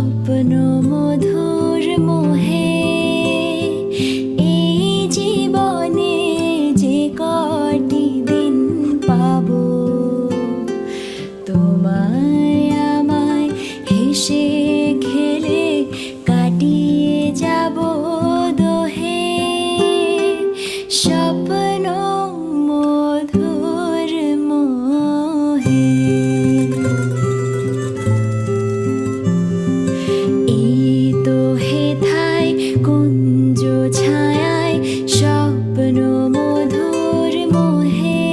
স্বপ্ন মধুর মোহে এই জীবনে যে কটি দিন পাবো, তোমায় আমায় হেসে খেলে কাটিয়ে যাব দোহে। স্বপ্ন মধুর মোহে এই তো হেথায় কুঞ্জ ছায়ায় স্বপ্ন মধুর মোহে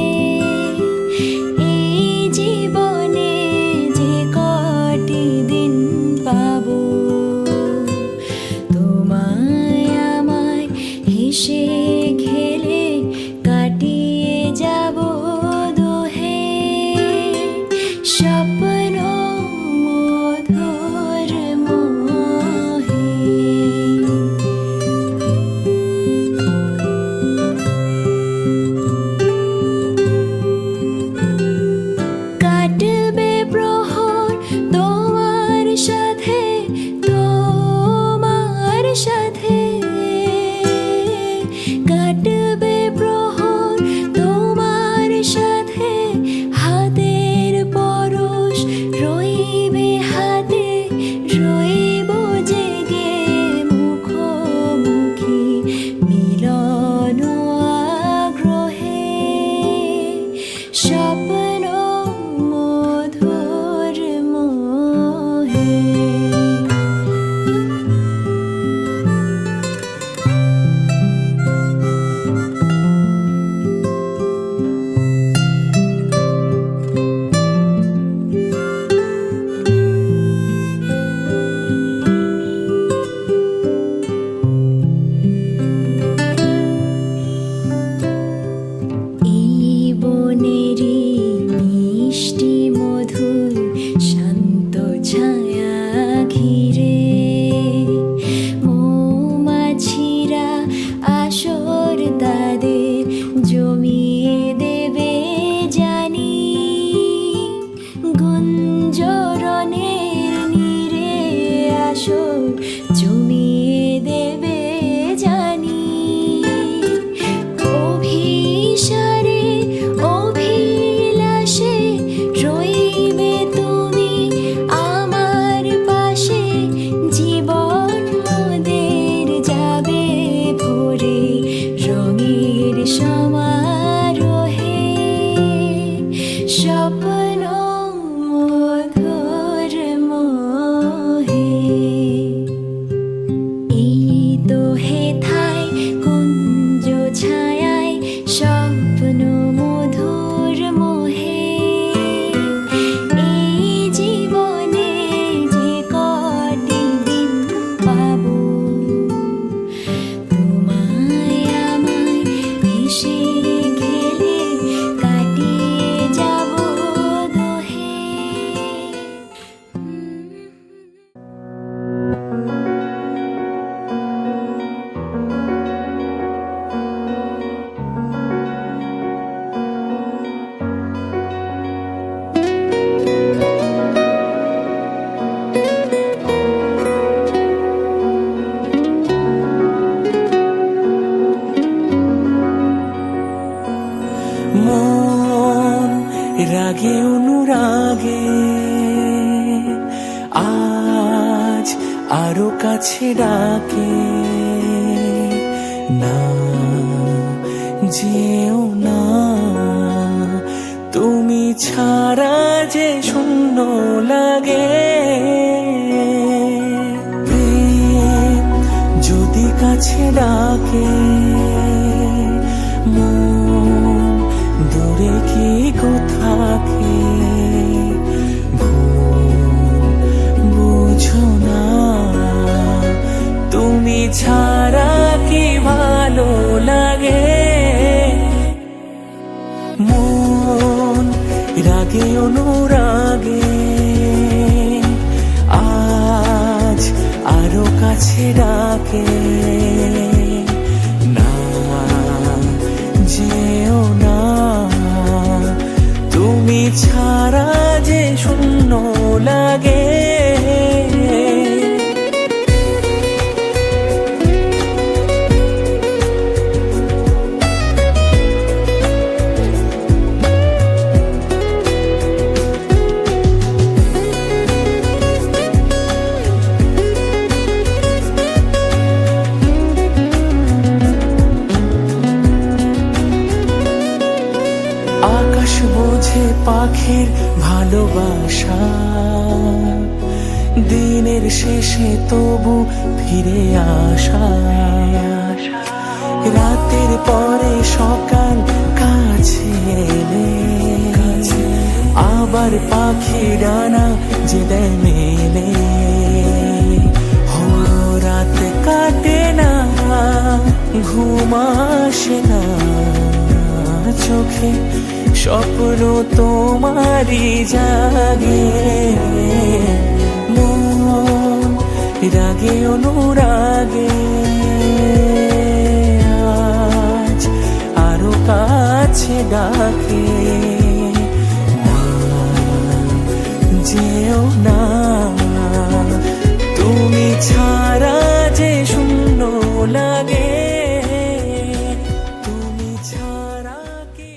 এই জীবনে যে কটি দিন পাবো, তোমায় আমায় হেসে খেলে কাটিয়ে যাব দোহে। স্বপ্ন মধুর মোহে কাটবে প্রহর তোমার সাথে, তোমার সাথে কাটবে প্রহর তোমার সাথে। হাতের পরশ রইবে হাতে, রইব জেগে মুখোমুখি মিলন আগ্রহে। স্বপ্ন মধুর মোহে এই বনেরই মিষ্টি মধুর শান্ত ছায়া ঘিরে মৌমাছিরা আসর তাদের জমিয়ে দেবে জানি। গুঞ্জরণের নীরে আসর জমিয়ে দেবে জানি। অভিসারে অভিলাষে রইবে তুমি আমার পাশে। জীবন মোদের যাবে ভরে রঙের সমারোহে। স্বপ্ন মধুর মোহে এই তো হেথায় কুঞ্জ ছায়ায় স্বপ্ন মধুর মোহে এই জীবনে যে কটি দিন পাবো, তোমায় আমায় হেসে খেলে কাটিয়ে যাব দোহে। মন রাগে অনুরাগে আজ আরো কাছে ডাকে। না যেও না, তুমি ছাড়া যে শূন্য লাগে। প্রেম যদি কাছে ডাকে, মন দূরে কি কোথাকে। ভুল বুঝো না, তুমি ছাড়া কি ভালো লাগে। মন রাগে অনুরাগে আজ আরো কাছে ডাকে। না যেও না, তুমি ছাড়া যে শূন্য লাগে। পাখির ভালোবাসা দিনের শেষে তবু ফিরে আসা, রাতের পরে সকাল কাছে এলে আবার পাখি ডানা যে দেয় মেলে। হো রাত কাটে না, ঘুম আসে না চোখে, স্বপ্ন তোমারই জাগে। মন রাগে অনুরাগে আজ আরো কাছে ডাকে। না যেও না, তুমি ছাড়া যে শূন্য লাগে, তুমি ছাড়া কি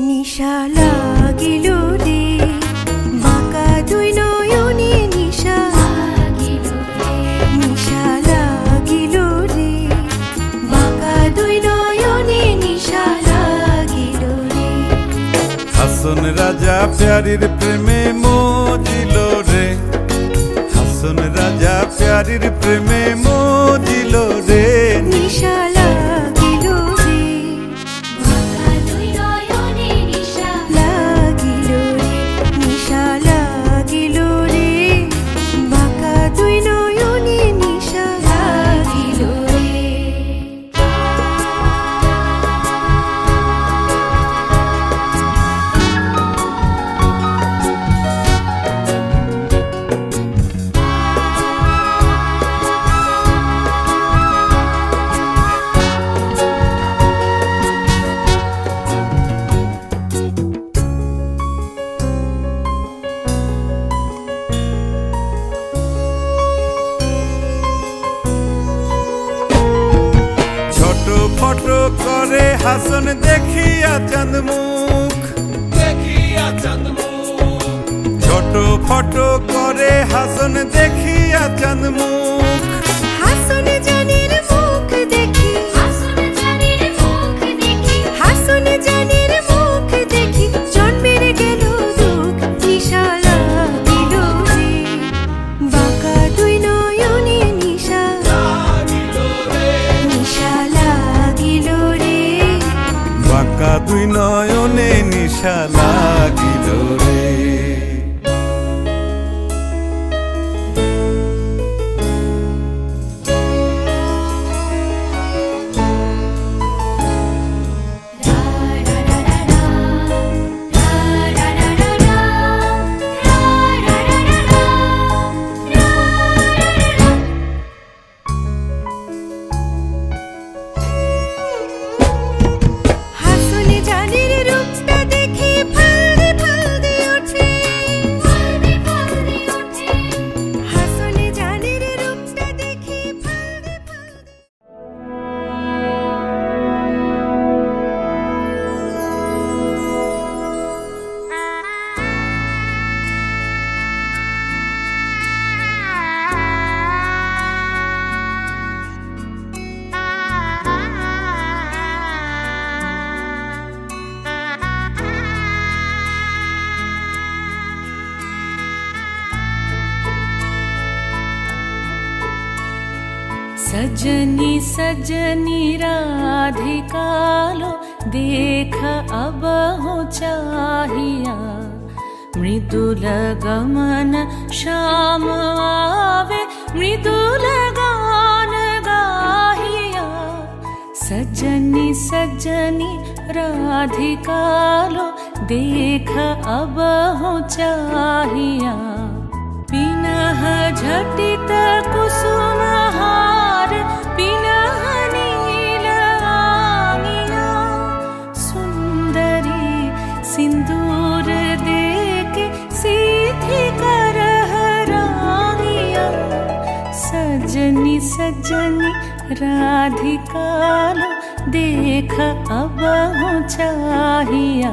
নিশা লাগিল রে, বাঁকা দুই নয়নে নিশা নিশা লাগিল রে, বাঁকা দুই নয়নে নিশা লাগিল রে। হাসন রাজা প্যারির প্রেমে মজিল রে, হাসন রাজা প্যারির প্রেমে মজিল রে। নিশা লাগিল রে, বাঁকা দুই নয়নে নিশা লাগিল রে, নিশা লাগিল রে, বাঁকা দুই নয়নে নিশা লাগিল রে। ছোট ফটো করে হাসন দেখিয়া চাঁদ মুখ, ছোট ফটো করে হাসন দেখিয়া চাঁদ মুখ। হাসন জানের মুখ দেখি, হাসন জানের মুখ দেখি, হাসন জানের মুখ দেখি, জন্মের গেল দুঃখ। নিশা লাগিল রে, বাঁকা দুই নয়নে নিশা নিশা লাগিল রে। বাঁকা দুই নয়নে নিশা লাগিল রে। হাসন জানের রূপটা দেখি ফালদি ফালদি ওঠে, ফালদি ফালদি ওঠে। হাসন জানের রূপটা দেখি ফালদি ফালদি। सजनी सजनी राधिकालो देख अब हो चाहिया, मृदुल गमन श्याम आवे मृदुल गान गाहिया। सजनी सजनी राधिकालो देख अब हो चाहिया, पिनह झटित कुसुमहार पिनह नील आंगी, सजनी राधिका लो देख अब हो चाहिया।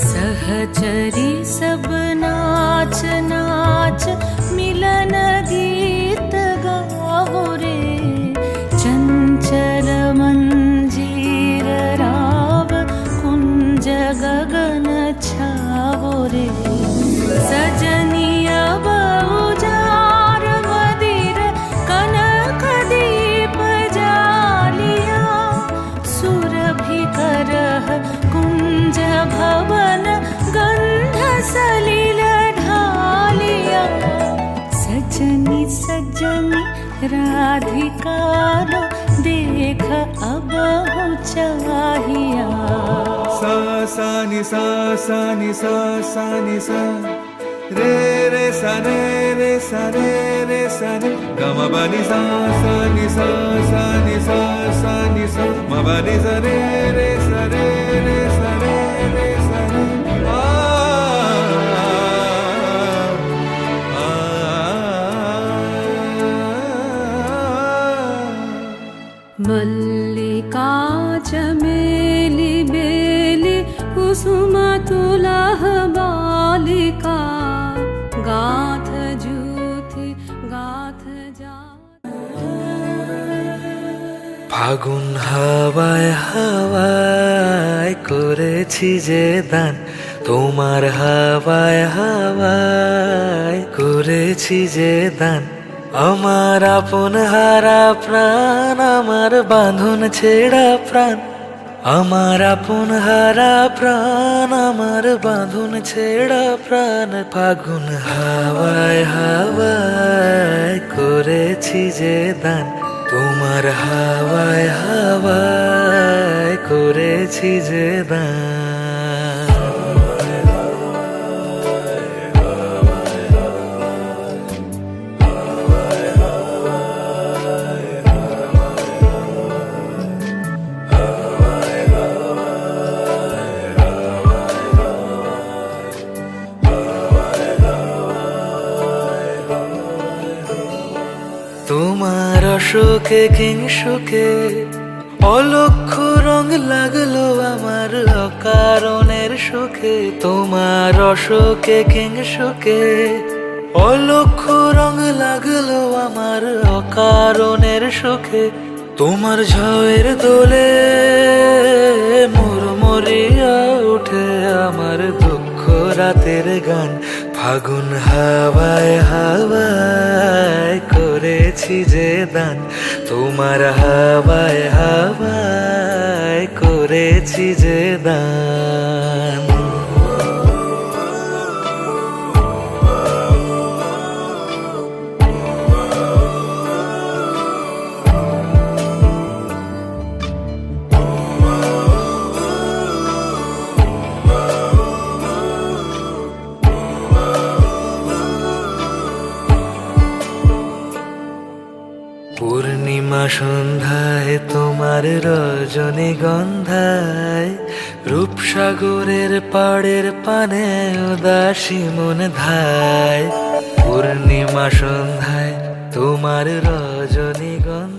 सहचरी सब नाच नाच मिलन गीत गाओ रे। चंचल मंजीर राव कुंज गगन छाओ रे। सजनिया बहुजार मदिर कनक दीप जालिया। सुरभि करह कुंज भवन गंध सलिल ढालिया। सजनी सजनी राधिका लो देख अब हो चाहिया। सा सा नि सा सा नि सा सा नि सा रे रे सा रे रे सा रे रे सा रे ग म ब नि सा सा नि सा सा नि सा सा नि सा म ब नि सा रे रे सा रे रे सा रे रे सा रे आ मल्लिका चमेली बेली कुसुम तुलह बालिका। गाथ जूथी गाथ जा। ফাগুন হাওয়ায় হাওয়ায় করেছি যে দান, তোমার হাওয়ায় হাওয়ায় করেছি যে দান। আমার আপন হারা প্রাণ, আমার বাঁধন ছেঁড়া প্রাণ। আমার আপন হারা প্রাণ, আমার বাঁধন ছেঁড়া প্রাণ। ফাগুন হাওয়ায় হাওয়ায় করেছি যে দান, তোমার হাওয়ায় হাওয়ায় করেছি যে দান। তোমার অশোকে কিংসুকে অলক্ষ রং লাগলো আমার অকারণের সুখে। তোমার অশোকে কিংসুকে অলক্ষ রং লাগলো আমার অকারণের সুখে। তোমার ঝড়ের দোলে মুরমুরিয়া উঠে আমার দুঃখ রাতের গান। ফাগুন হাওয়ায় হাওয়ায় করেছি যে দান, তোমার হাওয়ায় হাওয়ায় করেছি যে দান। পূর্ণিমা সন্ধ্যায় তোমার রজনীগন্ধায় রূপসাগরের পাড়ের পানে উদাসী মন ধায়। পূর্ণিমা সন্ধ্যায় তোমার রজনীগন্ধা